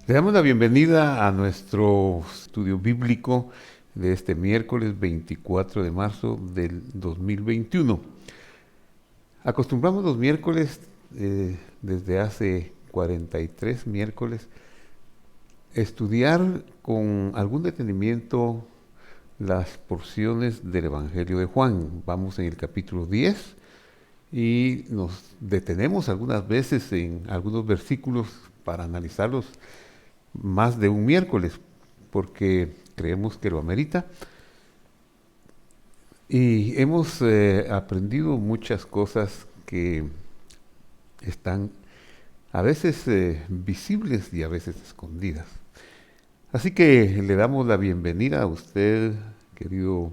Le damos la bienvenida a nuestro estudio bíblico de este miércoles 24 de marzo del 2021. Acostumbramos los miércoles, desde hace 43 miércoles, estudiar con algún detenimiento las porciones del Evangelio de Juan. Vamos en el capítulo 10 y nos detenemos algunas veces en algunos versículos para analizarlos más de un miércoles, porque creemos que lo amerita. Y hemos aprendido muchas cosas que están a veces visibles y a veces escondidas. Así que le damos la bienvenida a usted, querido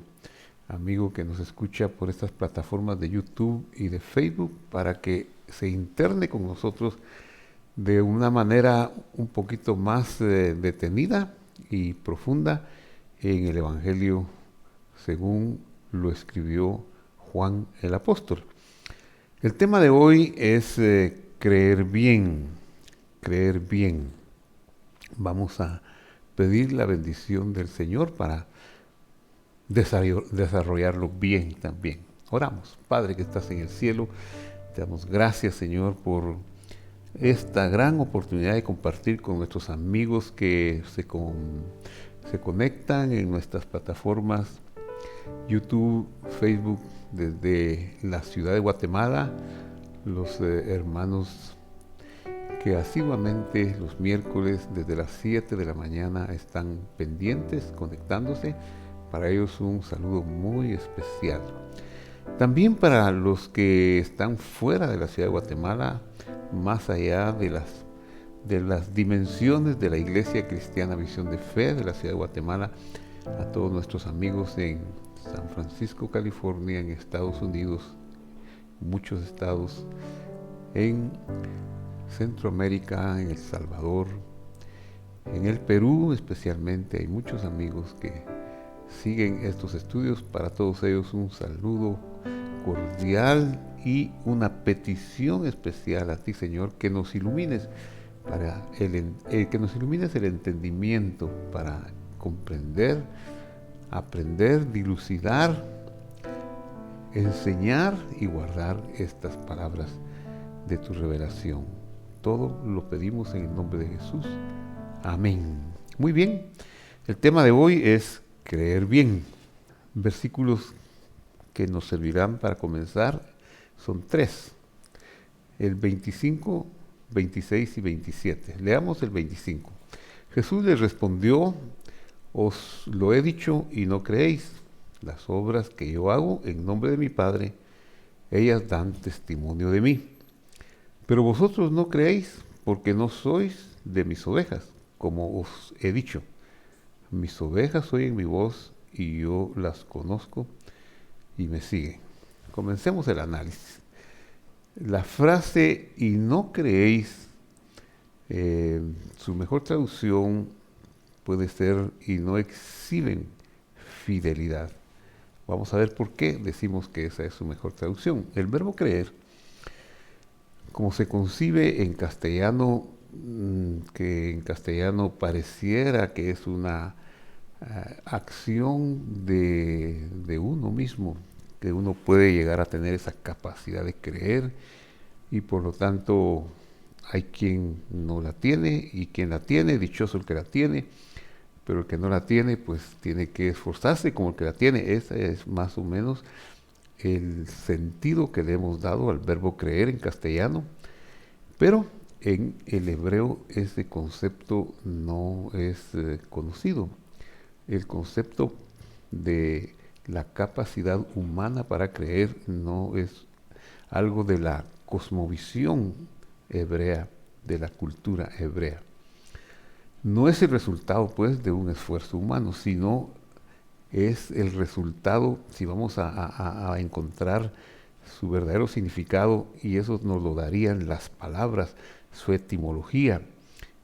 amigo que nos escucha por estas plataformas de YouTube y de Facebook, para que se interne con nosotros de una manera un poquito más detenida y profunda en el Evangelio según lo escribió Juan el Apóstol. El tema de hoy es creer bien, creer bien. Vamos a pedir la bendición del Señor para desarrollarlo bien también. Oramos. Padre que estás en el cielo, te damos gracias, Señor, por esta gran oportunidad de compartir con nuestros amigos que se conectan en nuestras plataformas YouTube, Facebook, desde la ciudad de Guatemala, los hermanos que asiduamente los miércoles desde las 7 de la mañana están pendientes, conectándose. Para ellos un saludo muy especial. También para los que están fuera de la ciudad de Guatemala, más allá de las dimensiones de la Iglesia Cristiana Visión de Fe de la ciudad de Guatemala, a todos nuestros amigos en San Francisco, California, en Estados Unidos, muchos estados, en Centroamérica, en El Salvador, en el Perú especialmente, hay muchos amigos que siguen estos estudios. Para todos ellos un saludo cordial y una petición especial a ti, Señor, que nos ilumines que nos ilumines el entendimiento para comprender, aprender, dilucidar, enseñar y guardar estas palabras de tu revelación. Todo lo pedimos en el nombre de Jesús. Amén. Muy bien, el tema de hoy es creer bien. Versículos que nos servirán para comenzar son 3, el 25, 26 y 27. Leamos el 25. Jesús les respondió: os lo he dicho y no creéis. Las obras que yo hago en nombre de mi Padre, ellas dan testimonio de mí. Pero vosotros no creéis porque no sois de mis ovejas, como os he dicho. Mis ovejas oyen mi voz y yo las conozco y me siguen. Comencemos el análisis. La frase "y no creéis", su mejor traducción puede ser "y no exhiben fidelidad". Vamos a ver por qué decimos que esa es su mejor traducción. El verbo creer, como se concibe en castellano, que en castellano pareciera que es una acción de uno mismo, que uno puede llegar a tener esa capacidad de creer, y por lo tanto hay quien no la tiene y quien la tiene, dichoso el que la tiene, pero el que no la tiene pues tiene que esforzarse como el que la tiene. Ese es más o menos el sentido que le hemos dado al verbo creer en castellano, pero en el hebreo ese concepto no es conocido. El concepto de la capacidad humana para creer no es algo de la cosmovisión hebrea, de la cultura hebrea. No es el resultado, pues, de un esfuerzo humano, sino es el resultado, si vamos a encontrar su verdadero significado, y eso nos lo darían las palabras, su etimología.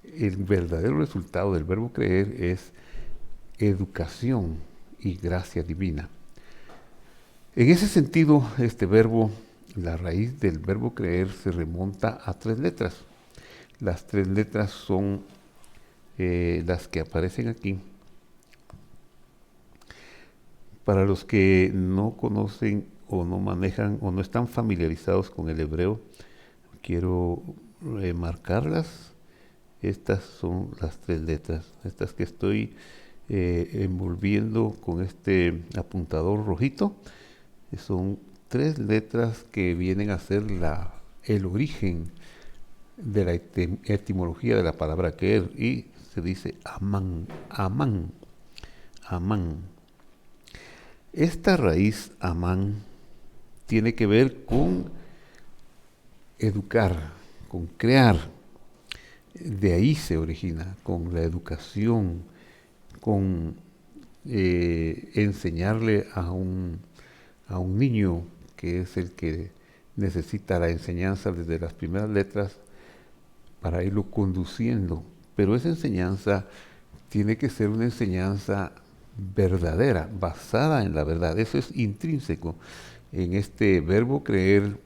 El verdadero resultado del verbo creer es educación y gracia divina. En ese sentido, este verbo, la raíz del verbo creer, se remonta a 3 letras. Las 3 letras son las que aparecen aquí. Para los que no conocen o no manejan o no están familiarizados con el hebreo, quiero marcarlas. Estas son las tres letras, estas que estoy envolviendo con este apuntador rojito. Son tres letras que vienen a ser el origen de la etimología de la palabra querer, y se dice amán, amán, amán. Esta raíz amán tiene que ver con educar, con crear. De ahí se origina, con la educación, con enseñarle a un niño, que es el que necesita la enseñanza desde las primeras letras, para irlo conduciendo. Pero esa enseñanza tiene que ser una enseñanza verdadera, basada en la verdad. Eso es intrínseco. En este verbo creer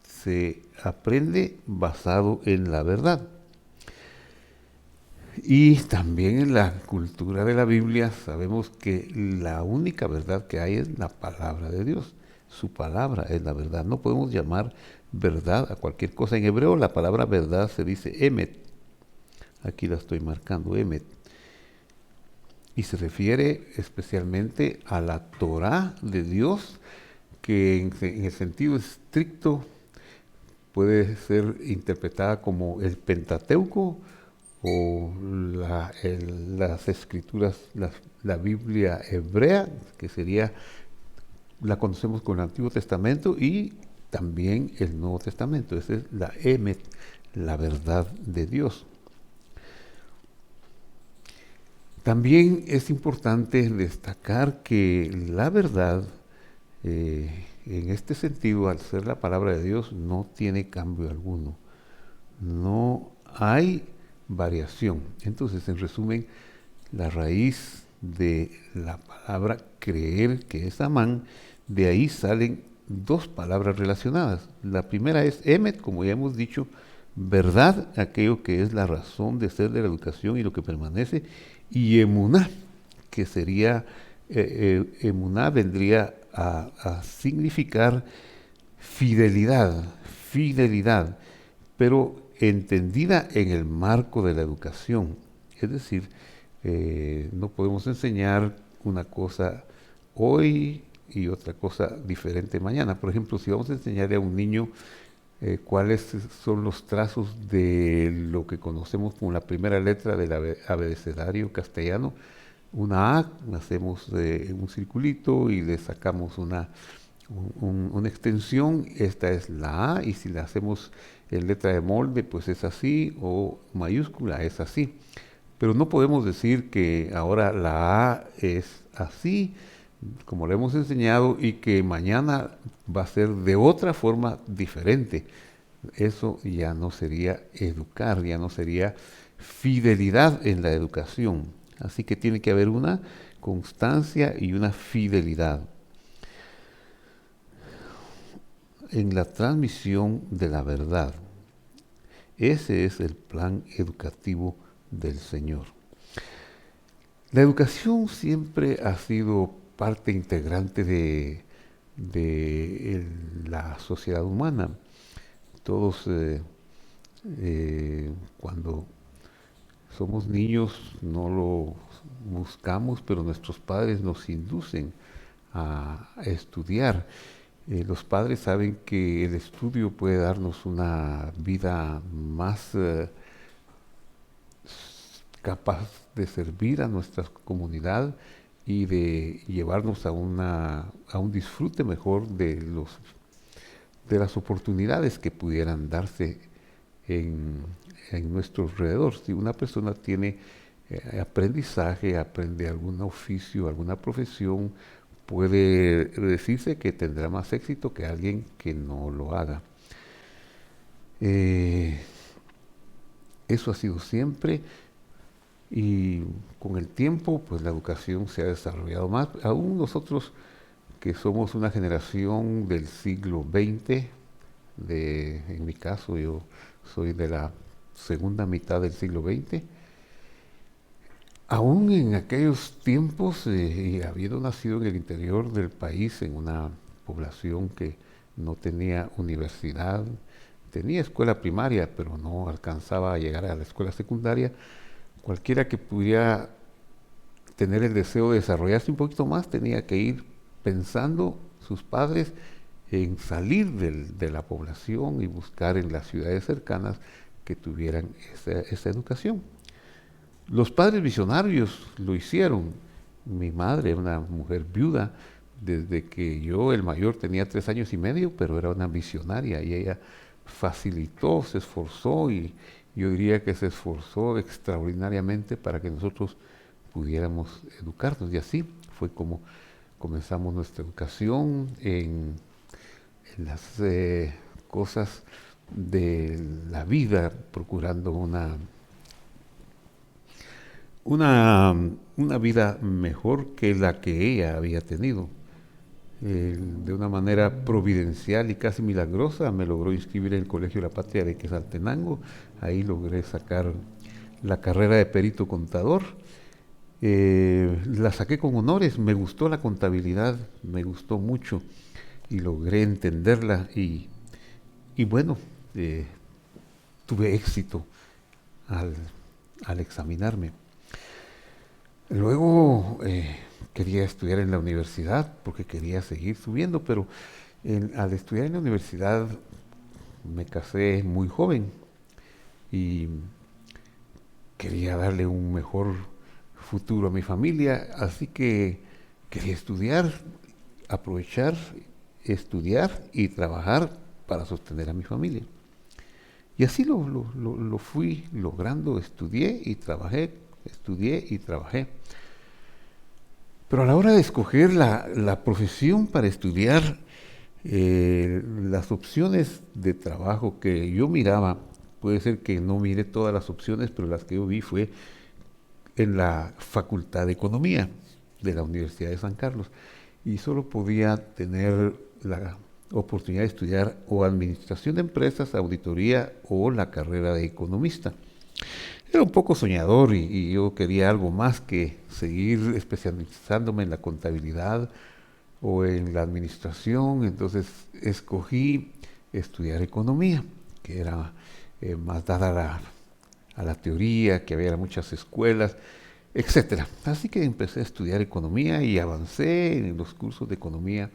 se aprende basado en la verdad. Y también en la cultura de la Biblia sabemos que la única verdad que hay es la palabra de Dios. Su palabra es la verdad. No podemos llamar verdad a cualquier cosa. En hebreo la palabra verdad se dice emet. Aquí la estoy marcando, emet. Y se refiere especialmente a la Torá de Dios, que en el sentido estricto puede ser interpretada como el Pentateuco o las escrituras, la Biblia hebrea, que sería, la conocemos con el Antiguo Testamento y también el Nuevo Testamento. Esa es la Emet, la verdad de Dios. También es importante destacar que la verdad, en este sentido, al ser la palabra de Dios, no tiene cambio alguno. No hay variación. Entonces, en resumen, la raíz de la palabra creer, que es amán, de ahí salen dos palabras relacionadas. La primera es emet, como ya hemos dicho, verdad, aquello que es la razón de ser de la educación y lo que permanece, y emuná, que sería, emuná vendría a significar fidelidad, fidelidad, pero entendida en el marco de la educación. Es decir, no podemos enseñar una cosa hoy y otra cosa diferente mañana. Por ejemplo, si vamos a enseñarle a un niño cuáles son los trazos de lo que conocemos como la primera letra del abecedario castellano, una A, hacemos un circulito y le sacamos una extensión, esta es la A, y si la hacemos en letra de molde, pues es así, o mayúscula, es así. Pero no podemos decir que ahora la A es así, como le hemos enseñado, y que mañana va a ser de otra forma diferente. Eso ya no sería educar, ya no sería fidelidad en la educación. Así que tiene que haber una constancia y una fidelidad en la transmisión de la verdad. Ese es el plan educativo del Señor. La educación siempre ha sido parte integrante de la sociedad humana. Todos cuando somos niños no lo buscamos, pero nuestros padres nos inducen a estudiar. Los padres saben que el estudio puede darnos una vida más capaz de servir a nuestra comunidad y de llevarnos a un disfrute mejor de las oportunidades que pudieran darse en nuestro alrededor. Si una persona tiene aprendizaje, aprende algún oficio, alguna profesión, puede decirse que tendrá más éxito que alguien que no lo haga. Eso ha sido siempre, y con el tiempo pues la educación se ha desarrollado más. Aún nosotros, que somos una generación del siglo XX, en mi caso yo soy de la segunda mitad del siglo XX, Aún en aquellos tiempos, habiendo nacido en el interior del país, en una población que no tenía universidad, tenía escuela primaria, pero no alcanzaba a llegar a la escuela secundaria, cualquiera que pudiera tener el deseo de desarrollarse un poquito más tenía que ir pensando sus padres en salir de la población y buscar en las ciudades cercanas que tuvieran esa educación. Los padres visionarios lo hicieron. Mi madre era una mujer viuda desde que yo, el mayor, tenía 3 años y medio, pero era una visionaria y ella facilitó, se esforzó y yo diría que se esforzó extraordinariamente para que nosotros pudiéramos educarnos. Y así fue como comenzamos nuestra educación en las cosas de la vida, procurando una, una vida mejor que la que ella había tenido. De una manera providencial y casi milagrosa me logró inscribir en el Colegio de la Patria de Quetzaltenango. Ahí logré sacar la carrera de perito contador. La saqué con honores, me gustó la contabilidad, me gustó mucho y logré entenderla y bueno, tuve éxito al, al examinarme. Luego quería estudiar en la universidad porque quería seguir subiendo, pero al estudiar en la universidad me casé muy joven y quería darle un mejor futuro a mi familia, así que quería estudiar, aprovechar, estudiar y trabajar para sostener a mi familia. Y así lo fui logrando, estudié y trabajé. Pero a la hora de escoger la profesión para estudiar, las opciones de trabajo que yo miraba, puede ser que no miré todas las opciones, pero las que yo vi fue en la Facultad de Economía de la Universidad de San Carlos. Y solo podía tener la oportunidad de estudiar o administración de empresas, auditoría o la carrera de economista. Era un poco soñador y yo quería algo más que seguir especializándome en la contabilidad o en la administración, entonces escogí estudiar economía, que era más dada a la teoría, que había muchas escuelas, etcétera. Así que empecé a estudiar economía y avancé en los cursos de economía,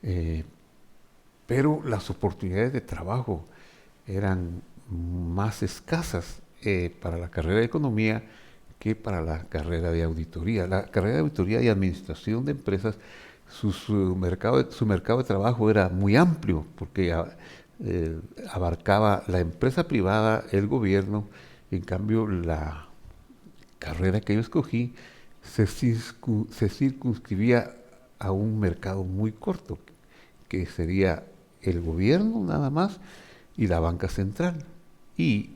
eh, pero las oportunidades de trabajo eran más escasas para la carrera de economía que para la carrera de auditoría. La carrera de auditoría y administración de empresas, su mercado de trabajo era muy amplio porque abarcaba la empresa privada, el gobierno. En cambio, la carrera que yo escogí se circunscribía a un mercado muy corto, que sería el gobierno nada más y la banca central. Y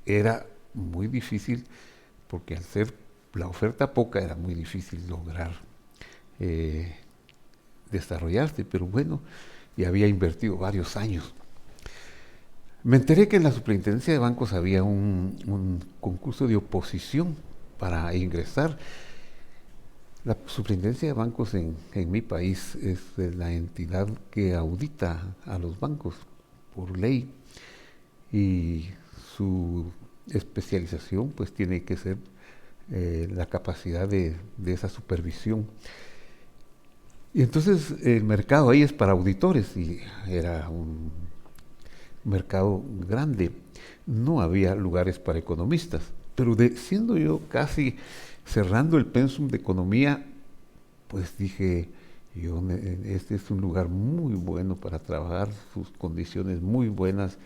era muy difícil porque al ser la oferta poca era muy difícil lograr eh, desarrollarse, pero bueno, y había invertido varios años. Me enteré que en la superintendencia de bancos había un concurso de oposición para ingresar. La superintendencia de bancos en mi país es la entidad que audita a los bancos por ley y su especialización pues tiene que ser la capacidad de esa supervisión. Y entonces el mercado ahí es para auditores y era un mercado grande. No había lugares para economistas, pero siendo yo casi cerrando el pensum de economía, pues dije, este es un lugar muy bueno para trabajar, sus condiciones muy buenas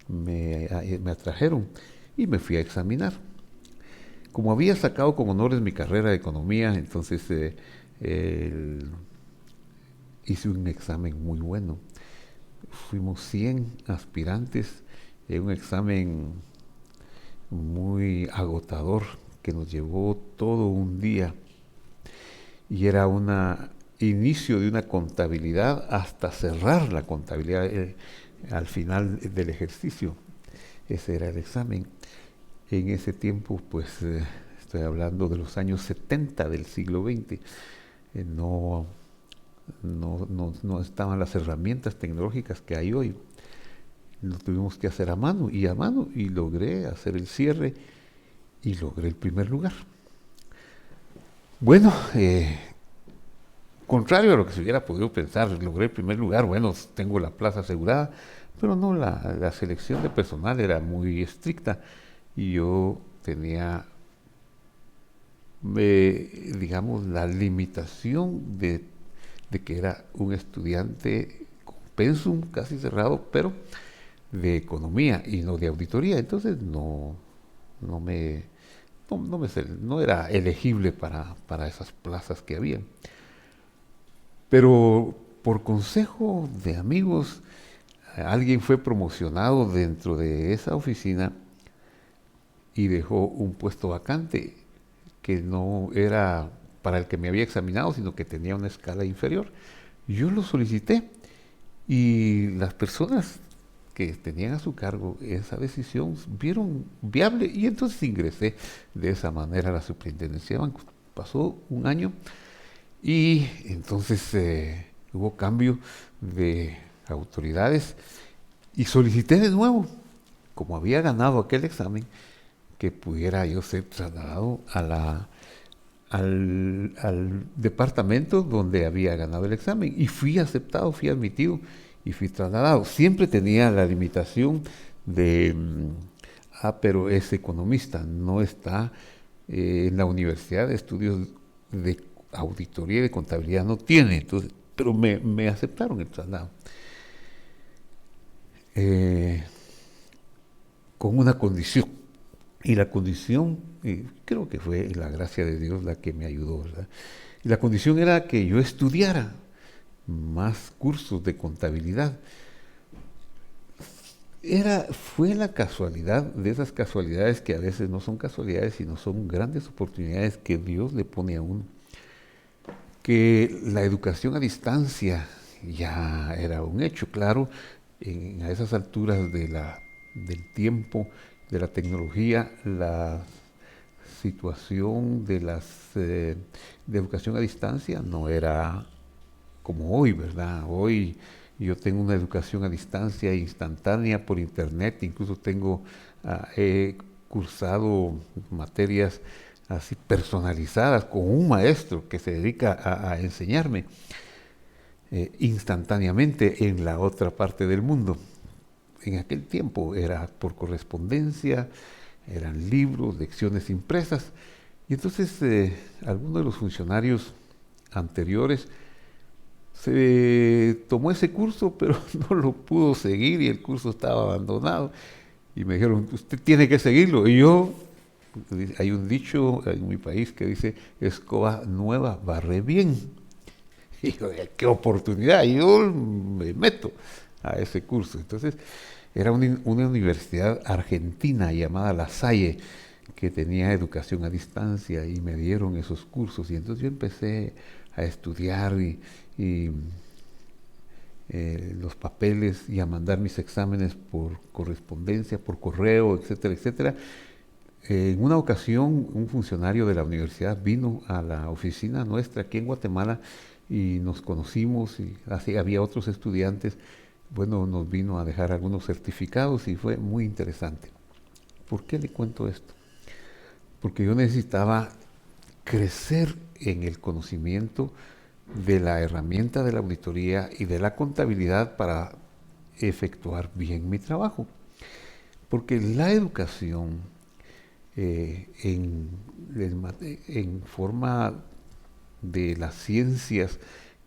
me atrajeron y me fui a examinar. Como había sacado con honores mi carrera de economía, entonces hice un examen muy bueno. Fuimos 100 aspirantes en un examen muy agotador que nos llevó todo un día y era un inicio de una contabilidad hasta cerrar la contabilidad al final del ejercicio. Ese era el examen. En ese tiempo pues estoy hablando de los años 70 del siglo XX. No estaban las herramientas tecnológicas que hay hoy. Lo tuvimos que hacer a mano, y logré hacer el cierre y logré el primer lugar. Bueno, contrario a lo que se hubiera podido pensar, logré el primer lugar, bueno, tengo la plaza asegurada, pero no, la selección de personal era muy estricta y yo tenía, digamos, la limitación de que era un estudiante con pensum casi cerrado, pero de economía y no de auditoría. Entonces no era elegible para esas plazas que había. Pero por consejo de amigos, alguien fue promocionado dentro de esa oficina y dejó un puesto vacante que no era para el que me había examinado, sino que tenía una escala inferior. Yo lo solicité y las personas que tenían a su cargo esa decisión vieron viable y entonces ingresé de esa manera a la superintendencia de bancos. Pasó un año y entonces hubo cambio de autoridades y solicité de nuevo, como había ganado aquel examen, que pudiera yo ser trasladado al departamento donde había ganado el examen. Y fui aceptado, fui admitido y fui trasladado. Siempre tenía la limitación de, pero es economista, no está en la Universidad de Estudios de Auditoría y de Contabilidad, no tiene. Entonces, pero me aceptaron el traslado. Con una condición. Y la condición, creo que fue la gracia de Dios la que me ayudó, ¿verdad? Y la condición era que yo estudiara más cursos de contabilidad. Fue la casualidad de esas casualidades que a veces no son casualidades, sino son grandes oportunidades que Dios le pone a uno. Que la educación a distancia ya era un hecho, claro, a esas alturas del tiempo, de la tecnología, la situación de educación a distancia no era como hoy, ¿verdad? Hoy yo tengo una educación a distancia instantánea por internet, incluso he cursado materias así personalizadas con un maestro que se dedica a enseñarme instantáneamente en la otra parte del mundo. En aquel tiempo era por correspondencia, eran libros, lecciones impresas, y entonces algunos de los funcionarios anteriores se tomó ese curso, pero no lo pudo seguir y el curso estaba abandonado. Y me dijeron, usted tiene que seguirlo. Y yo, hay un dicho en mi país que dice, escoba nueva barre bien. Y yo, qué oportunidad, yo me meto a ese curso. Entonces, era una universidad argentina llamada La Salle, que tenía educación a distancia y me dieron esos cursos. Y entonces yo empecé a estudiar los papeles y a mandar mis exámenes por correspondencia, por correo, etcétera, etcétera. En una ocasión, un funcionario de la universidad vino a la oficina nuestra aquí en Guatemala y nos conocimos y así había otros estudiantes. Bueno, nos vino a dejar algunos certificados y fue muy interesante. ¿Por qué le cuento esto? Porque yo necesitaba crecer en el conocimiento de la herramienta de la auditoría y de la contabilidad para efectuar bien mi trabajo. Porque la educación en forma de las ciencias,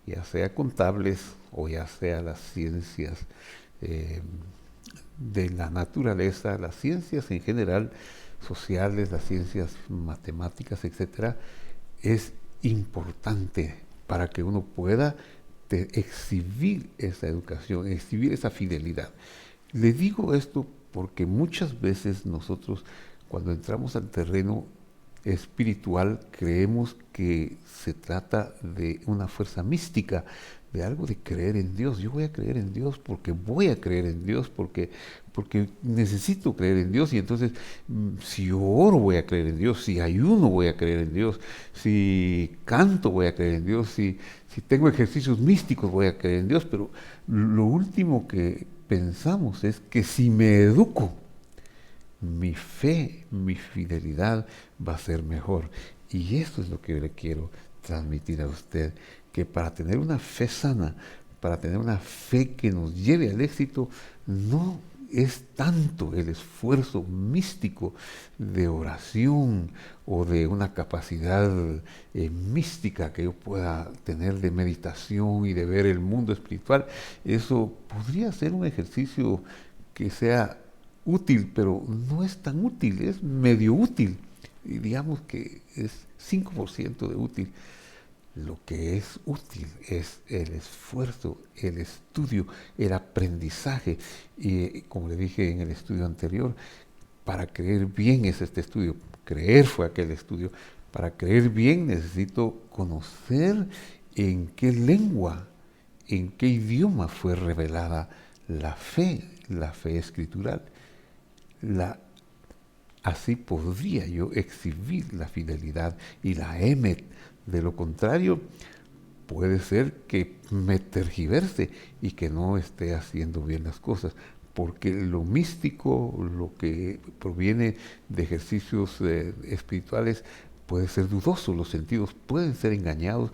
ya sea contables o ya sea las ciencias de la naturaleza, las ciencias en general, sociales, las ciencias matemáticas, etcétera, es importante para que uno pueda exhibir esa educación, exhibir esa fidelidad. Le digo esto porque muchas veces nosotros, cuando entramos al terreno, espiritual creemos que se trata de una fuerza mística, de algo de creer en Dios. Yo voy a creer en Dios porque voy a creer en Dios, porque necesito creer en Dios. Y entonces, si yo oro voy a creer en Dios, si ayuno voy a creer en Dios, si canto voy a creer en Dios, si tengo ejercicios místicos voy a creer en Dios. Pero lo último que pensamos es que si me educo, mi fe, mi fidelidad va a ser mejor. Y esto es lo que yo le quiero transmitir a usted, que para tener una fe sana, para tener una fe que nos lleve al éxito, no es tanto el esfuerzo místico de oración o de una capacidad mística que yo pueda tener de meditación y de ver el mundo espiritual. Eso podría ser un ejercicio que sea útil, pero no es tan útil, es medio útil. Y digamos que es 5% de útil. Lo que es útil es el esfuerzo, el estudio, el aprendizaje. Y como le dije en el estudio anterior, para creer bien es este estudio. Creer fue aquel estudio. Para creer bien necesito conocer en qué lengua, en qué idioma fue revelada la fe escritural. Así podría yo exhibir la fidelidad y la emet. De lo contrario, puede ser que me tergiverse y que no esté haciendo bien las cosas, porque lo místico, lo que proviene de ejercicios espirituales, puede ser dudoso, los sentidos pueden ser engañados,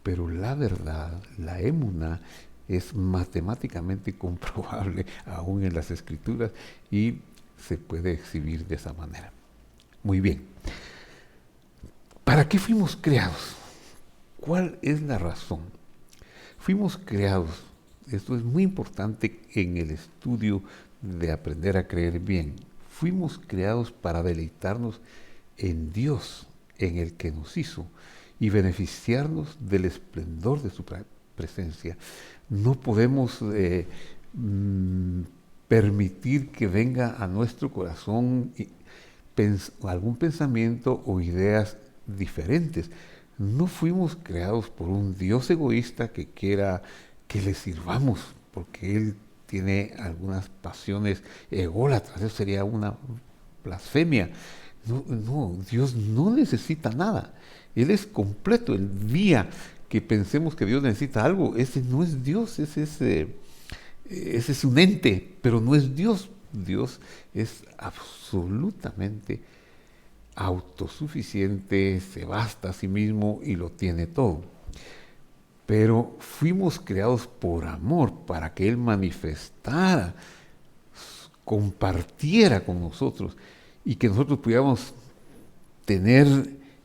pero la verdad, la émuna, es matemáticamente comprobable aún en las escrituras y se puede exhibir de esa manera. Muy bien. ¿Para qué fuimos creados? ¿Cuál es la razón? Fuimos creados, esto es muy importante en el estudio de aprender a creer bien, fuimos creados para deleitarnos en Dios, en el que nos hizo, y beneficiarnos del esplendor de su presencia. No podemos permitir que venga a nuestro corazón algún pensamiento o ideas diferentes. No fuimos creados por un Dios egoísta que quiera que le sirvamos, porque Él tiene algunas pasiones ególatras. Eso sería una blasfemia. No, Dios no necesita nada. Él es completo. El día que pensemos que Dios necesita algo, ese no es Dios, ese es un ente, pero no es Dios. Dios es absolutamente autosuficiente, se basta a sí mismo y lo tiene todo. Pero fuimos creados por amor, para que Él manifestara, compartiera con nosotros y que nosotros pudiéramos tener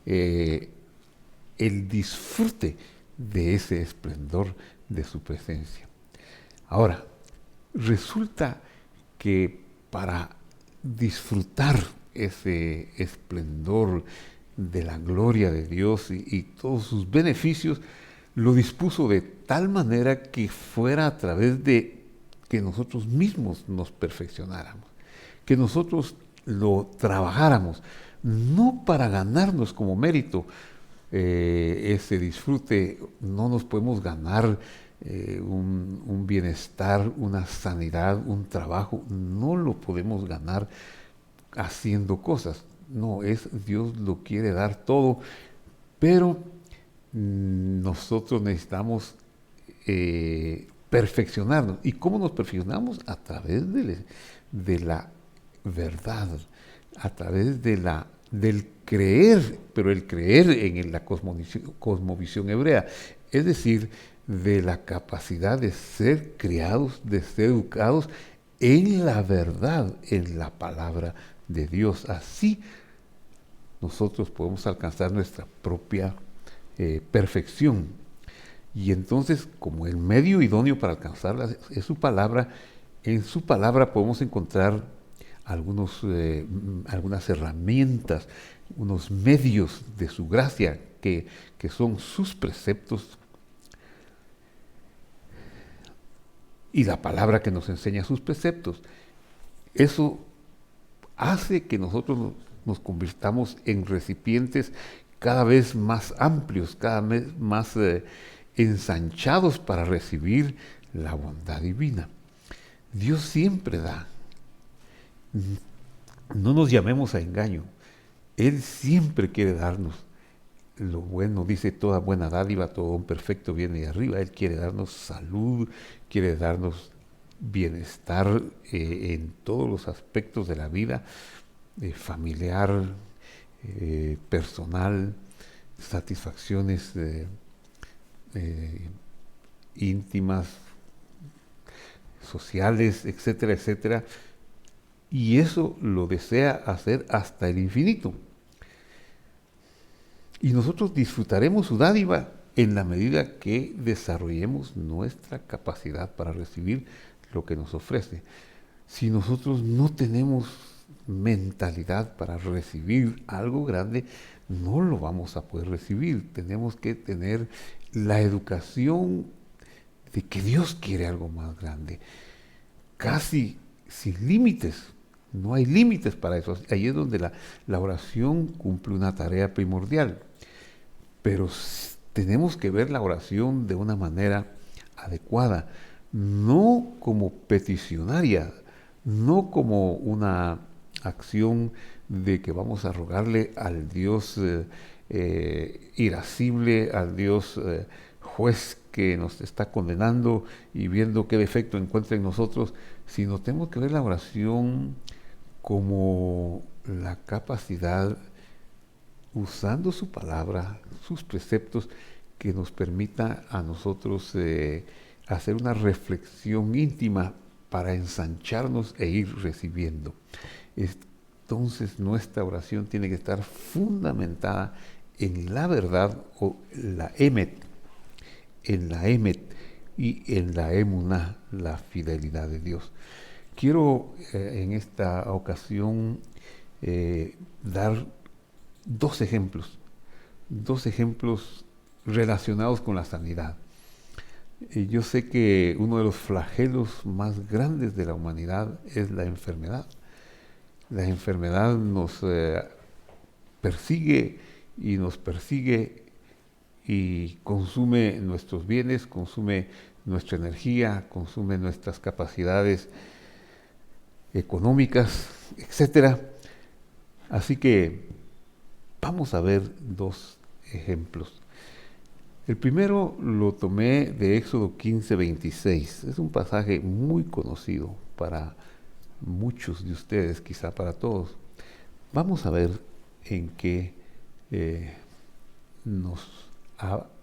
el disfrute de ese esplendor de su presencia. Ahora, resulta que para disfrutar ese esplendor de la gloria de Dios y todos sus beneficios, lo dispuso de tal manera que fuera a través de que nosotros mismos nos perfeccionáramos, que nosotros lo trabajáramos, no para ganarnos como mérito ese disfrute. No nos podemos ganar un bienestar, una sanidad, un trabajo, no lo podemos ganar haciendo cosas. No, Dios lo quiere dar todo, pero nosotros necesitamos perfeccionarnos. ¿Y cómo nos perfeccionamos? A través de la verdad, a través del creer, pero el creer en la cosmovisión hebrea, es decir, de la capacidad de ser criados, de ser educados en la verdad, en la palabra de Dios. Así nosotros podemos alcanzar nuestra propia perfección. Y entonces, como el medio idóneo para alcanzarla es su palabra, en su palabra podemos encontrar algunas herramientas, unos medios de su gracia, que son sus preceptos y la palabra que nos enseña sus preceptos. Eso hace que nosotros nos convirtamos en recipientes cada vez más amplios, cada vez más ensanchados para recibir la bondad divina. Dios siempre da. No nos llamemos a engaño. Él siempre quiere darnos lo bueno. Dice: toda buena dádiva, todo don perfecto viene de arriba. Él quiere darnos salud, quiere darnos bienestar en todos los aspectos de la vida, familiar, personal, satisfacciones íntimas, sociales, etcétera, etcétera. Y eso lo desea hacer hasta el infinito. Y nosotros disfrutaremos su dádiva en la medida que desarrollemos nuestra capacidad para recibir lo que nos ofrece. Si nosotros no tenemos mentalidad para recibir algo grande, no lo vamos a poder recibir. Tenemos que tener la educación de que Dios quiere algo más grande, casi sin límites. No hay límites para eso. Ahí es donde la oración cumple una tarea primordial. Pero tenemos que ver la oración de una manera adecuada, no como peticionaria, no como una acción de que vamos a rogarle al Dios irascible, al Dios juez que nos está condenando y viendo qué defecto encuentra en nosotros, sino tenemos que ver la oración como la capacidad, usando su palabra, sus preceptos, que nos permita a nosotros hacer una reflexión íntima para ensancharnos e ir recibiendo. Entonces nuestra oración tiene que estar fundamentada en la verdad, o la emet, y en la emuná, la fidelidad de Dios. Quiero en esta ocasión dar dos ejemplos relacionados con la sanidad. Yo sé que uno de los flagelos más grandes de la humanidad es la enfermedad. La enfermedad nos persigue y consume nuestros bienes, consume nuestra energía, consume nuestras capacidades económicas, etcétera. Así que vamos a ver dos ejemplos. El primero lo tomé de Éxodo 15:26. Es un pasaje muy conocido para muchos de ustedes, quizá para todos. Vamos a ver en qué nos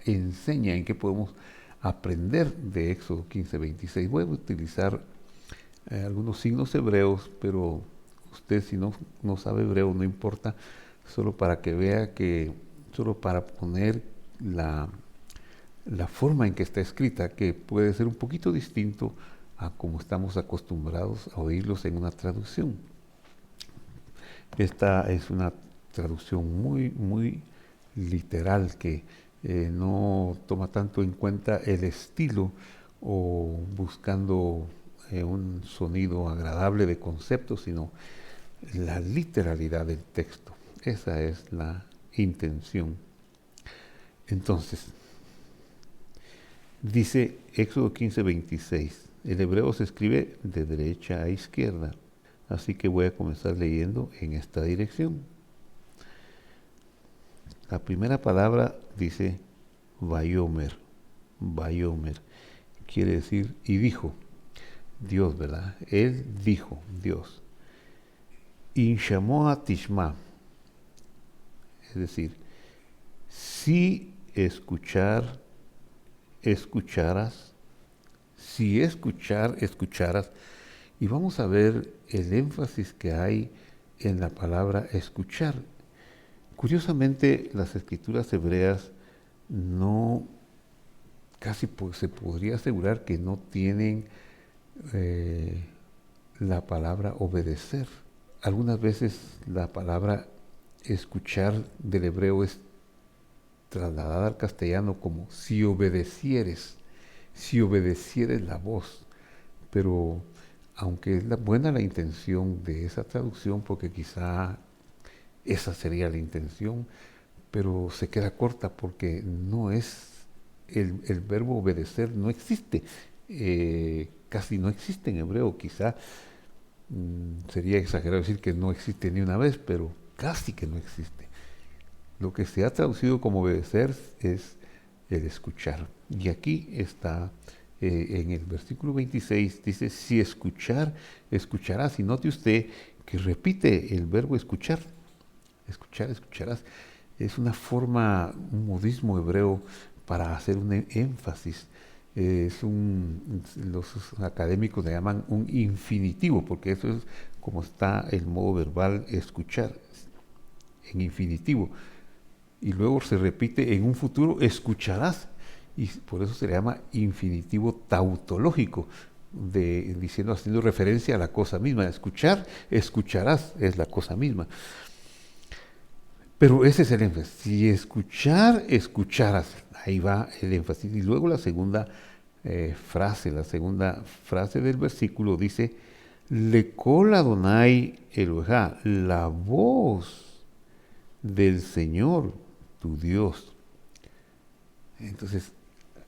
enseña, en qué podemos aprender de Éxodo 15:26. Voy a utilizar algunos signos hebreos, pero usted, si no sabe hebreo, no importa, solo para que vea que, solo para poner la forma en que está escrita, que puede ser un poquito distinto a como estamos acostumbrados a oírlos en una traducción. Esta es una traducción muy, muy literal, que no toma tanto en cuenta el estilo o buscando un sonido agradable de conceptos, sino la literalidad del texto. Esa es la intención. Entonces, dice Éxodo 15:26. El hebreo se escribe de derecha a izquierda, así que voy a comenzar leyendo en esta dirección. La primera palabra dice Vayomer. Vayomer quiere decir y dijo. Dios, ¿verdad? Él dijo, Dios. Inshamoa tishma, es decir, si escucharas, si escucharas, y vamos a ver el énfasis que hay en la palabra escuchar. Curiosamente, las escrituras hebreas no, casi se podría asegurar que no tienen la palabra obedecer. Algunas veces la palabra escuchar del hebreo es trasladada al castellano como si obedecieres la voz. Pero aunque es buena la intención de esa traducción, porque quizá Esa sería la intención, pero se queda corta porque no es el verbo obedecer, no existe. Casi no existe en hebreo, quizá sería exagerado decir que no existe ni una vez, pero casi que no existe. Lo que se ha traducido como obedecer es el escuchar. Y aquí está en el versículo 26, dice, si escuchar, escucharás. Y note usted que repite el verbo escuchar. Escuchar, escucharás. Es una forma, un modismo hebreo para hacer un énfasis. Los académicos le llaman un infinitivo, porque eso es como está el modo verbal escuchar, en infinitivo. Y luego se repite en un futuro, escucharás. Y por eso se le llama infinitivo tautológico, haciendo referencia a la cosa misma. Escuchar, escucharás, es la cosa misma. Pero ese es el énfasis. Si escuchar, escucharás. Ahí va el énfasis. Y luego la segunda frase del versículo dice, Lekol Adonai Elohá, la voz del Señor, tu Dios. Entonces,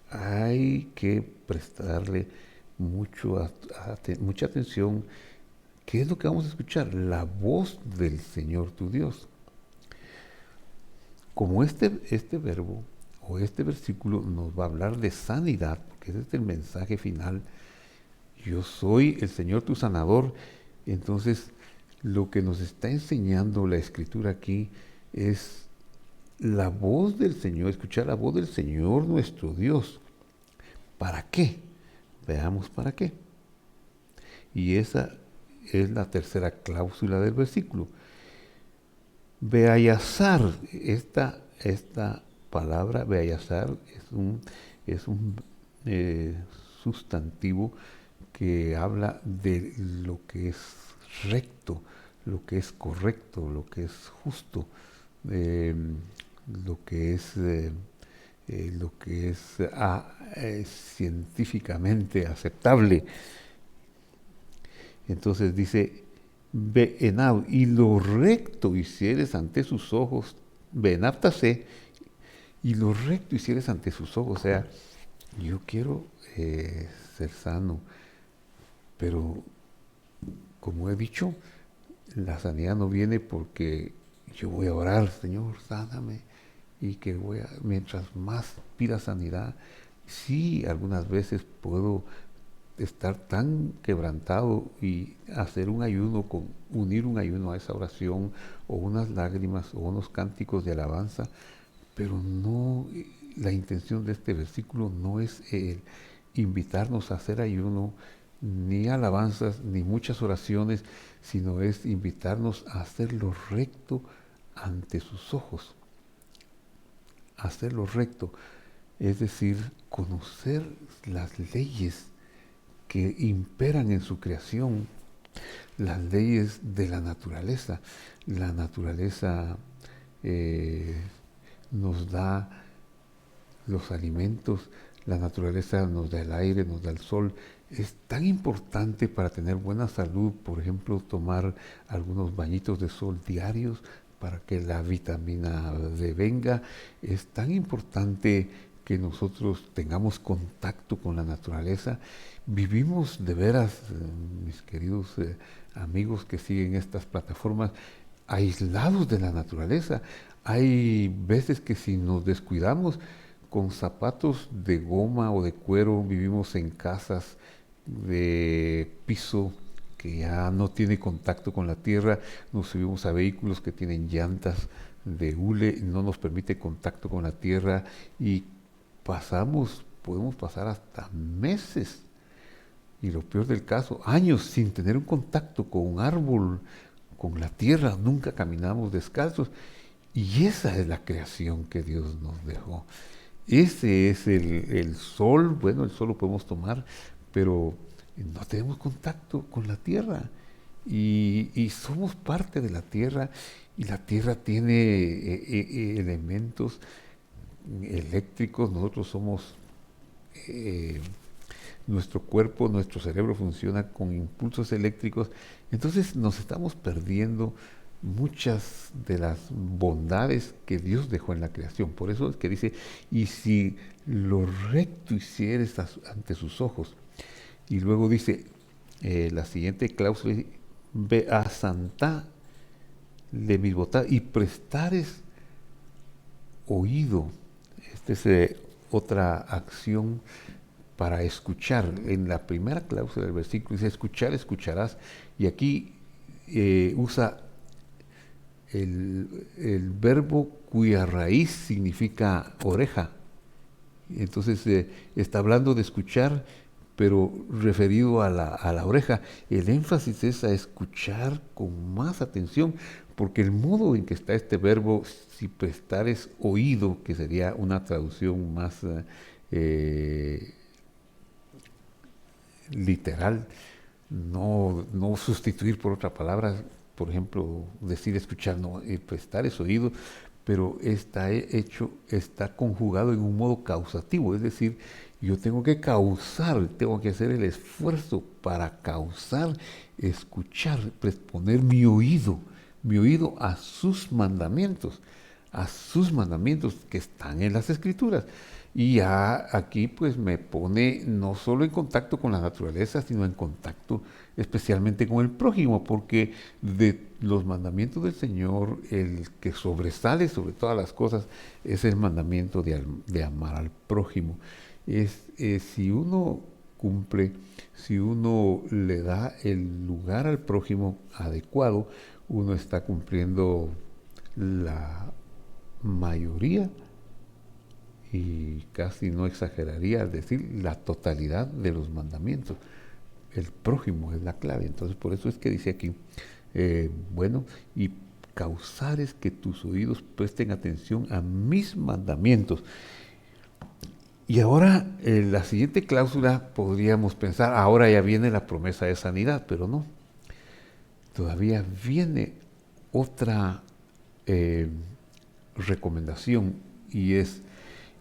hay que prestarle mucha atención. ¿Qué es lo que vamos a escuchar? La voz del Señor, tu Dios. Como este verbo o este versículo nos va a hablar de sanidad, porque ese es el mensaje final, yo soy el Señor tu sanador, entonces lo que nos está enseñando la Escritura aquí es la voz del Señor, escuchar la voz del Señor nuestro Dios. ¿Para qué? Veamos para qué. Y esa es la tercera cláusula del versículo. Beayazar, esta palabra, beayazar, es un sustantivo que habla de lo que es recto, lo que es correcto, lo que es justo, eh, lo que es científicamente aceptable. Entonces dice, Be'enab, y lo recto hicieres ante sus ojos, Be'enabtase, y lo recto hicieres ante sus ojos. O sea, yo quiero ser sano, pero como he dicho, la sanidad no viene porque yo voy a orar, Señor, sáname, y que mientras más pida sanidad, sí, algunas veces puedo estar tan quebrantado y hacer un ayuno, unir un ayuno a esa oración, o unas lágrimas, o unos cánticos de alabanza, pero no, la intención de este versículo no es invitarnos a hacer ayuno, ni alabanzas, ni muchas oraciones, sino es invitarnos a hacer lo recto ante sus ojos. Hacer lo recto, es decir, conocer las leyes que imperan en su creación, las leyes de la naturaleza. La naturaleza nos da los alimentos, la naturaleza nos da el aire, nos da el sol. Es tan importante para tener buena salud, por ejemplo, tomar algunos bañitos de sol diarios para que la vitamina D venga. Es tan importante que nosotros tengamos contacto con la naturaleza. Vivimos de veras, mis queridos amigos que siguen estas plataformas, aislados de la naturaleza. Hay veces que si nos descuidamos, con zapatos de goma o de cuero, vivimos en casas de piso que ya no tiene contacto con la tierra, nos subimos a vehículos que tienen llantas de hule, no nos permite contacto con la tierra, y podemos pasar hasta meses, y lo peor del caso, años sin tener un contacto con un árbol, con la tierra. Nunca caminamos descalzos, y esa es la creación que Dios nos dejó. Ese es el sol. Bueno, el sol lo podemos tomar, pero no tenemos contacto con la tierra, y somos parte de la tierra, y la tierra tiene elementos eléctricos. Nosotros somos, nuestro cuerpo, nuestro cerebro funciona con impulsos eléctricos. Entonces nos estamos perdiendo muchas de las bondades que Dios dejó en la creación. Por eso es que dice, y si lo recto hicieres ante sus ojos. Y luego dice, la siguiente cláusula, ve a santa de mis botas y prestares oído. Esta es otra acción para escuchar. En la primera cláusula del versículo dice, escuchar, escucharás. Y aquí usa el verbo cuya raíz significa oreja. Entonces está hablando de escuchar, pero referido a la oreja. El énfasis es a escuchar con más atención, porque el modo en que está este verbo, si prestares oído, que sería una traducción más literal, no sustituir por otra palabra, por ejemplo, decir escuchar, no, prestar es oído, pero está conjugado en un modo causativo, es decir, yo tengo que causar, tengo que hacer el esfuerzo para causar, escuchar, poner mi oído a sus mandamientos que están en las Escrituras. Y ya aquí pues me pone no solo en contacto con la naturaleza, sino en contacto especialmente con el prójimo, porque de los mandamientos del Señor, el que sobresale sobre todas las cosas es el mandamiento de amar al prójimo. Si uno cumple, si uno le da el lugar al prójimo adecuado, uno está cumpliendo la mayoría, y casi no exageraría al decir la totalidad de los mandamientos. El prójimo es la clave. Entonces por eso es que dice aquí, bueno, y causar es que tus oídos presten atención a mis mandamientos. Y ahora, la siguiente cláusula podríamos pensar, ahora ya viene la promesa de sanidad, pero no. Todavía viene otra recomendación, y es,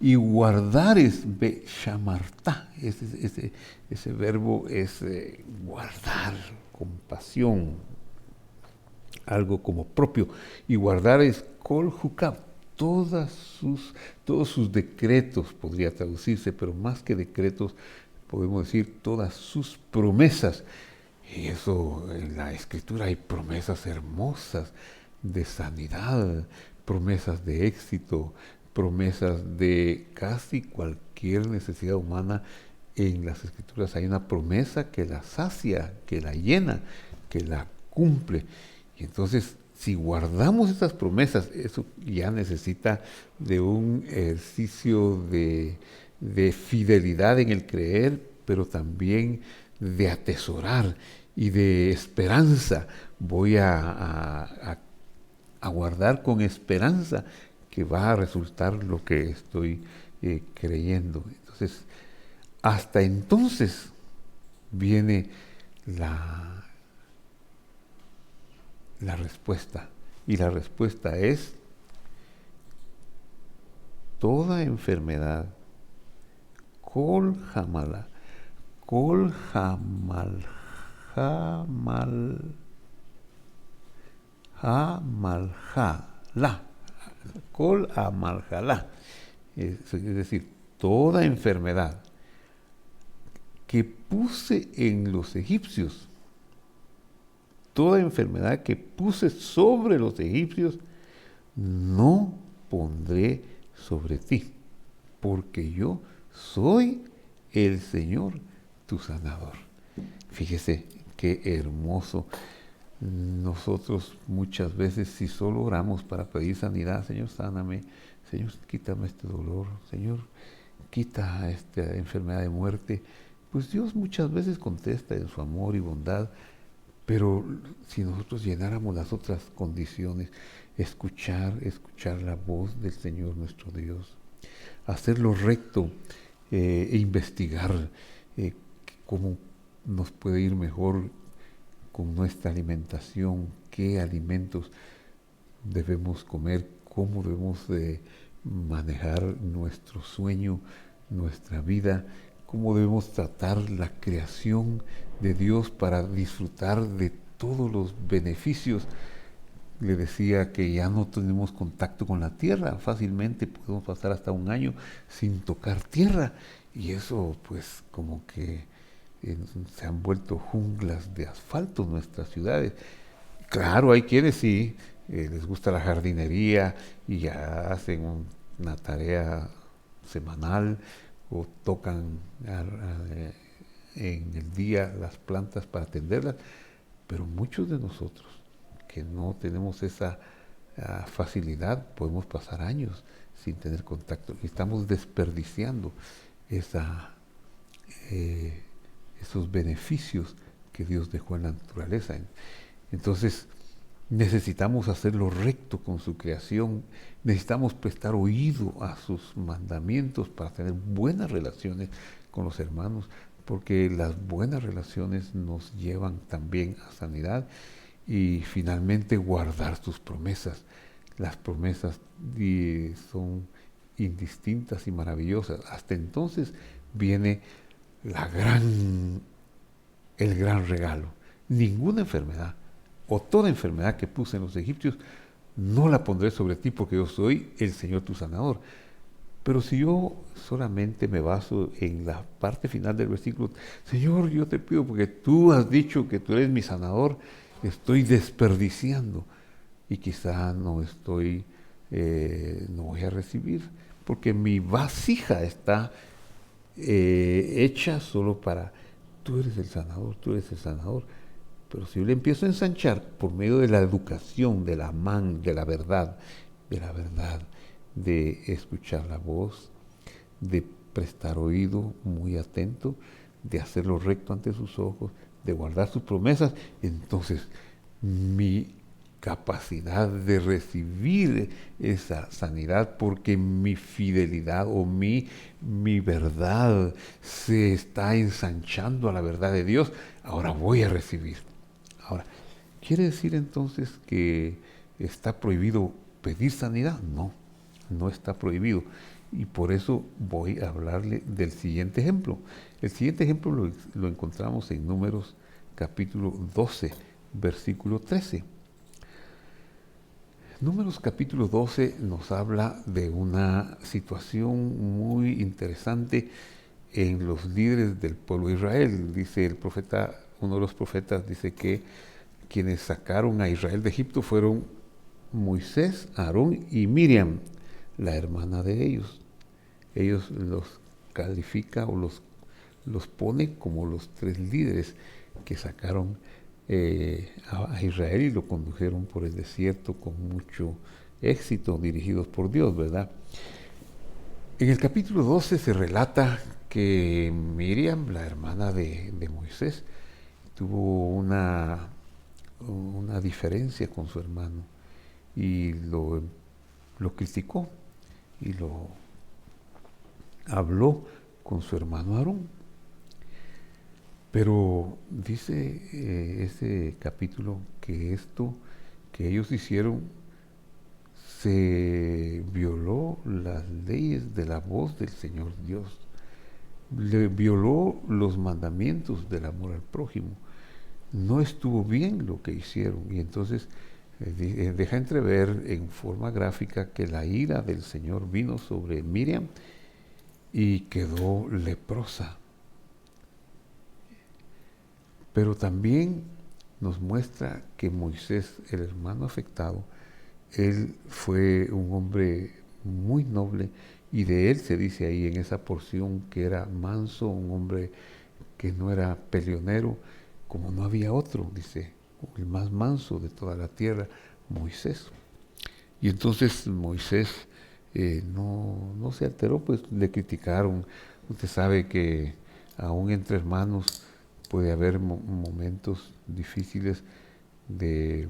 y guardares be shamartá. Ese verbo es guardar con pasión, algo como propio. Y guardar es kol hukab, todos sus decretos, podría traducirse, pero más que decretos, podemos decir todas sus promesas. Y eso, en la Escritura hay promesas hermosas de sanidad, promesas de éxito, promesas de casi cualquier necesidad humana. En las Escrituras hay una promesa que la sacia, que la llena, que la cumple. Y entonces, si guardamos estas promesas, eso ya necesita de un ejercicio de fidelidad en el creer, pero también de atesorar y de esperanza. Voy a guardar con esperanza que va a resultar lo que estoy creyendo. Entonces, hasta entonces viene la respuesta. Y la respuesta es toda enfermedad, kol hamala, kol hamal, hamalhala, kol hamalhala. Es decir, toda enfermedad que puse en los egipcios, toda enfermedad que puse sobre los egipcios, no pondré sobre ti, porque yo soy el Señor tu sanador. Fíjese qué hermoso. Nosotros muchas veces, si solo oramos para pedir sanidad, Señor, sáname, Señor, quítame este dolor, Señor, quita esta enfermedad de muerte, pues Dios muchas veces contesta en su amor y bondad. Pero si nosotros llenáramos las otras condiciones, escuchar la voz del Señor nuestro Dios, hacer lo recto e investigar cómo nos puede ir mejor con nuestra alimentación, qué alimentos debemos comer, cómo debemos de manejar nuestro sueño, nuestra vida, cómo debemos tratar la creación de Dios para disfrutar de todos los beneficios le decía que ya no tenemos contacto con la tierra, fácilmente podemos pasar hasta un año sin tocar tierra, y eso pues como que se han vuelto junglas de asfalto nuestras ciudades. Claro, hay quienes sí, les gusta la jardinería y ya hacen una tarea semanal o tocan en el día las plantas para atenderlas, pero muchos de nosotros que no tenemos esa facilidad podemos pasar años sin tener contacto y estamos desperdiciando esa, eh, esos beneficios que Dios dejó en la naturaleza. Entonces, necesitamos hacerlo recto con su creación, necesitamos prestar oído a sus mandamientos para tener buenas relaciones con los hermanos, porque las buenas relaciones nos llevan también a sanidad y finalmente guardar sus promesas. Las promesas son indistintas y maravillosas. Hasta entonces viene la el gran regalo. Ninguna enfermedad o toda enfermedad que puse en los egipcios no la pondré sobre ti porque yo soy el Señor tu sanador. Pero si yo solamente me baso en la parte final del versículo, Señor, yo te pido porque tú has dicho que tú eres mi sanador, estoy desperdiciando y quizá no voy a recibir, porque mi vasija está hecha solo para, tú eres el sanador, tú eres el sanador. Pero si yo le empiezo a ensanchar por medio de la educación, de la de la verdad, de escuchar la voz, de prestar oído muy atento, de hacerlo recto ante sus ojos, de guardar sus promesas, entonces mi capacidad de recibir esa sanidad, porque mi fidelidad o mi verdad se está ensanchando a la verdad de Dios, ahora voy a recibir. Ahora, ¿quiere decir entonces que está prohibido pedir sanidad? No, no está prohibido. Y por eso voy a hablarle del siguiente ejemplo. El siguiente ejemplo lo encontramos en Números capítulo 12, versículo 13. Números capítulo 12 nos habla de una situación muy interesante en los líderes del pueblo de Israel. Dice el profeta, uno de los profetas dice que quienes sacaron a Israel de Egipto fueron Moisés, Aarón y Miriam, la hermana de ellos. Ellos los califica o los pone como los tres líderes que sacaron a Israel y lo condujeron por el desierto con mucho éxito, dirigidos por Dios, ¿verdad? En el capítulo 12 se relata que Miriam, la hermana de Moisés, tuvo una diferencia con su hermano y lo criticó y lo habló con su hermano Aarón. Pero dice ese capítulo que esto que ellos hicieron se violó las leyes de la voz del Señor Dios, le violó los mandamientos del amor al prójimo. No estuvo bien lo que hicieron y entonces deja entrever en forma gráfica que la ira del Señor vino sobre Miriam y quedó leprosa. Pero también nos muestra que Moisés, el hermano afectado, él fue un hombre muy noble y de él se dice ahí en esa porción que era manso, un hombre que no era peleonero, como no había otro, dice, el más manso de toda la tierra, Moisés. Y entonces Moisés no se alteró, pues le criticaron. Usted sabe que aún entre hermanos puede haber momentos difíciles de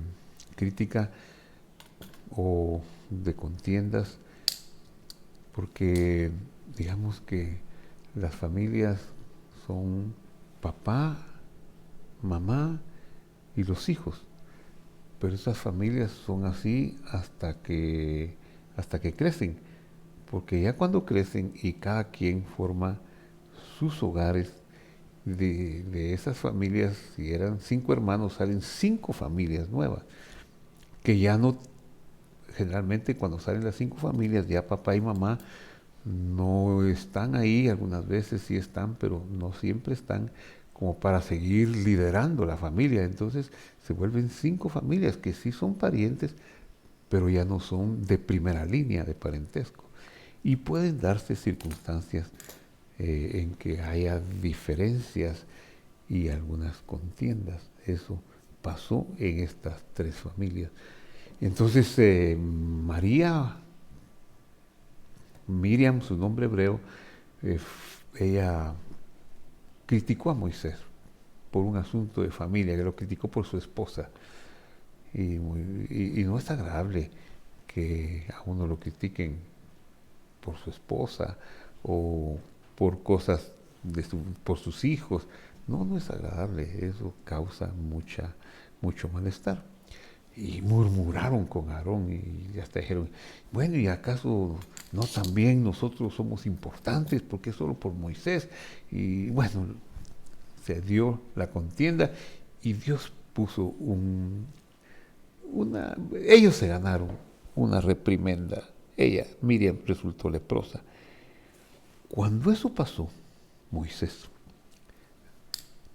crítica o de contiendas, porque digamos que las familias son papá, mamá y los hijos, pero esas familias son así hasta que crecen, porque ya cuando crecen y cada quien forma sus hogares, de esas familias, si eran 5 hermanos, salen 5 familias nuevas. que ya no, generalmente cuando salen las 5 familias, ya papá y mamá no están ahí, algunas veces sí están, pero no siempre están como para seguir liderando la familia. Entonces se vuelven 5 familias que sí son parientes, pero ya no son de primera línea de parentesco. Y pueden darse circunstancias en que haya diferencias y algunas contiendas. Eso pasó en estas 3 familias. Entonces María, Miriam, su nombre hebreo, ella criticó a Moisés por un asunto de familia, que lo criticó por su esposa. Y no es agradable que a uno lo critiquen por su esposa o por cosas por sus hijos. No, no es agradable, eso causa mucho malestar. Y murmuraron con Aarón y hasta dijeron, bueno, ¿y acaso no también nosotros somos importantes? ¿Por qué solo por Moisés? Y bueno, se dio la contienda y Dios puso ellos se ganaron una reprimenda. Ella, Miriam, resultó leprosa. Cuando eso pasó, Moisés,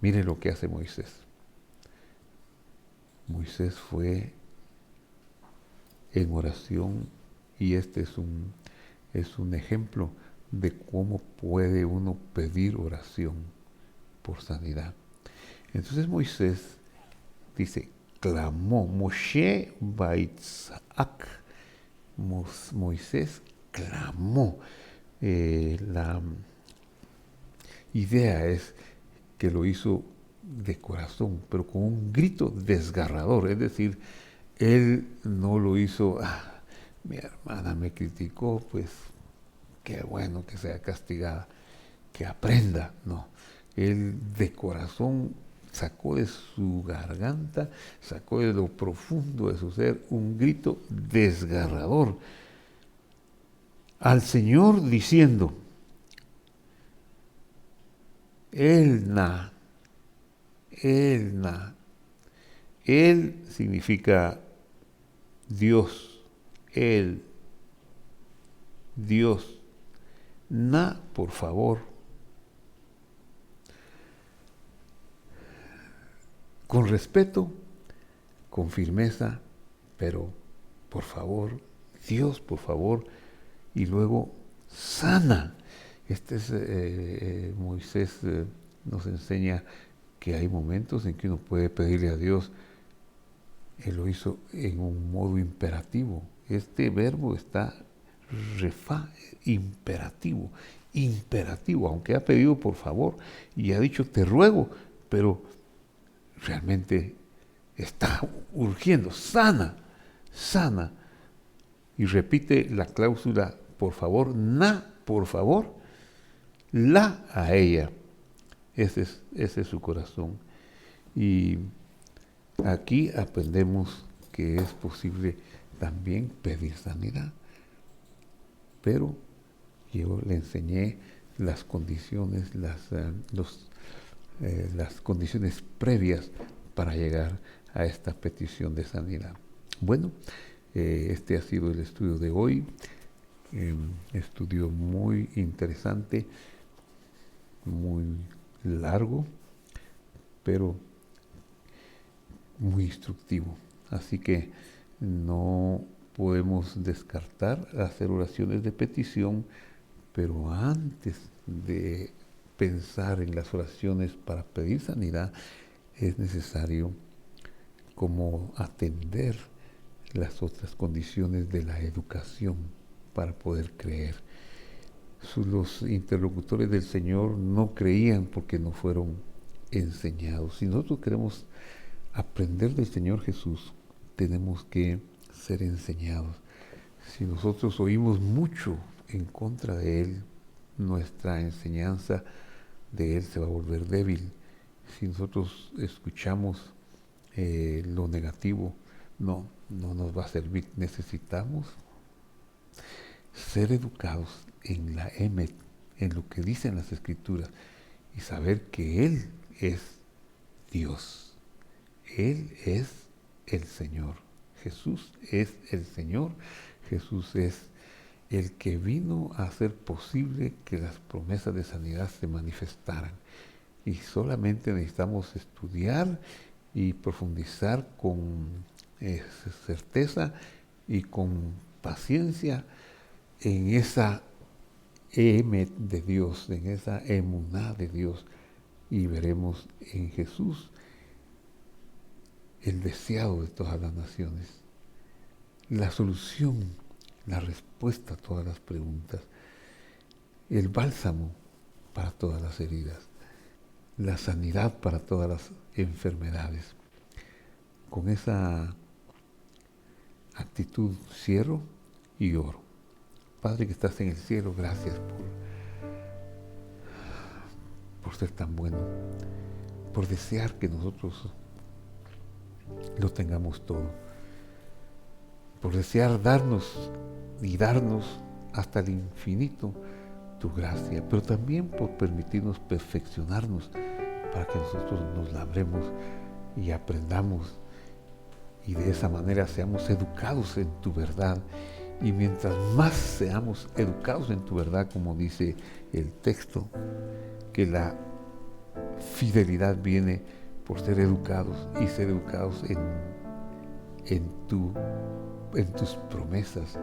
mire lo que hace Moisés. Moisés fue en oración y este es un ejemplo de cómo puede uno pedir oración por sanidad. Entonces Moisés dice, clamó, Moshe Baitzak, Moisés clamó. La idea es que lo hizo de corazón, pero con un grito desgarrador, es decir, él no lo hizo, mi hermana me criticó, pues qué bueno que sea castigada, que aprenda, no, él de corazón sacó de su garganta, sacó de lo profundo de su ser un grito desgarrador al Señor diciendo, Elna, Elna, Él significa Dios, Él, Dios, Na, por favor, con respeto, con firmeza, pero por favor, Dios, por favor, y luego sana. Moisés nos enseña que hay momentos en que uno puede pedirle a Dios. Él lo hizo en un modo imperativo. Este verbo está refa, imperativo, imperativo, aunque ha pedido por favor y ha dicho te ruego, pero realmente está urgiendo, sana, sana. Y repite la cláusula por favor, na, por favor, la a ella. Ese es su corazón. Y aquí aprendemos que es posible también pedir sanidad. Pero yo le enseñé las condiciones, las condiciones previas para llegar a esta petición de sanidad. Bueno, este ha sido el estudio de hoy. Estudio muy interesante, muy largo, pero muy instructivo. Así que no podemos descartar hacer oraciones de petición, pero antes de pensar en las oraciones para pedir sanidad, es necesario como atender las otras condiciones de la educación para poder creer. Los interlocutores del Señor no creían porque no fueron enseñados. Si nosotros queremos aprender del Señor Jesús, tenemos que ser enseñados. Si nosotros oímos mucho en contra de Él, nuestra enseñanza de Él se va a volver débil. Si nosotros escuchamos lo negativo, no nos va a servir. Necesitamos ser educados en la Emet, en lo que dicen las Escrituras, y saber que Él es Dios. Él es el Señor. Jesús es el Señor, Jesús es el que vino a hacer posible que las promesas de sanidad se manifestaran. Y solamente necesitamos estudiar y profundizar con certeza y con paciencia en esa de Dios, en esa emuná de Dios, y veremos en Jesús el deseado de todas las naciones, la solución, la respuesta a todas las preguntas, el bálsamo para todas las heridas, la sanidad para todas las enfermedades. Con esa actitud cierro y oro. Padre que estás en el cielo, gracias por ser tan bueno, por desear que nosotros lo tengamos todo, por desear darnos y darnos hasta el infinito tu gracia, pero también por permitirnos perfeccionarnos para que nosotros nos labremos y aprendamos y de esa manera seamos educados en tu verdad. Y mientras más seamos educados en tu verdad, como dice el texto, que la fidelidad viene por ser educados y ser educados en tus promesas,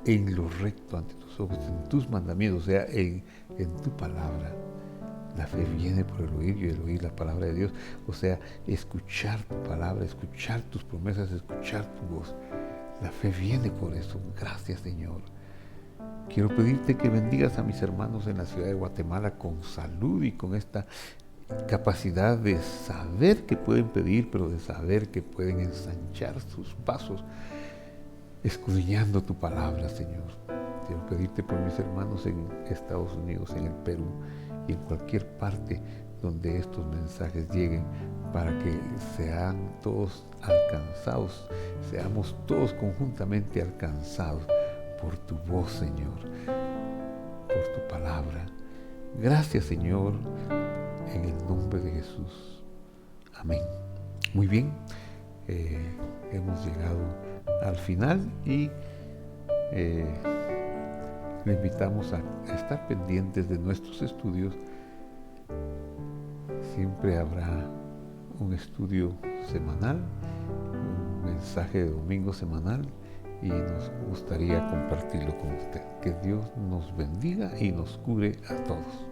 en lo recto ante tus ojos, en tus mandamientos, o sea, en tu palabra. La fe viene por el oír y el oír la palabra de Dios, o sea, escuchar tu palabra, escuchar tus promesas, escuchar tu voz. La fe viene por eso. Gracias, Señor. Quiero pedirte que bendigas a mis hermanos en la ciudad de Guatemala con salud y con esta capacidad de saber que pueden pedir, pero de saber que pueden ensanchar sus pasos, escudriñando tu palabra, Señor. Quiero pedirte por mis hermanos en Estados Unidos, en el Perú y en cualquier parte donde estos mensajes lleguen, para que sean todos alcanzados, seamos todos conjuntamente alcanzados por tu voz, Señor, por tu palabra. Gracias, Señor, en el nombre de Jesús. Amén. Muy bien, hemos llegado al final y le invitamos a estar pendientes de nuestros estudios. Siempre habrá un estudio semanal, un mensaje de domingo semanal, y nos gustaría compartirlo con usted. Que Dios nos bendiga y nos cure a todos.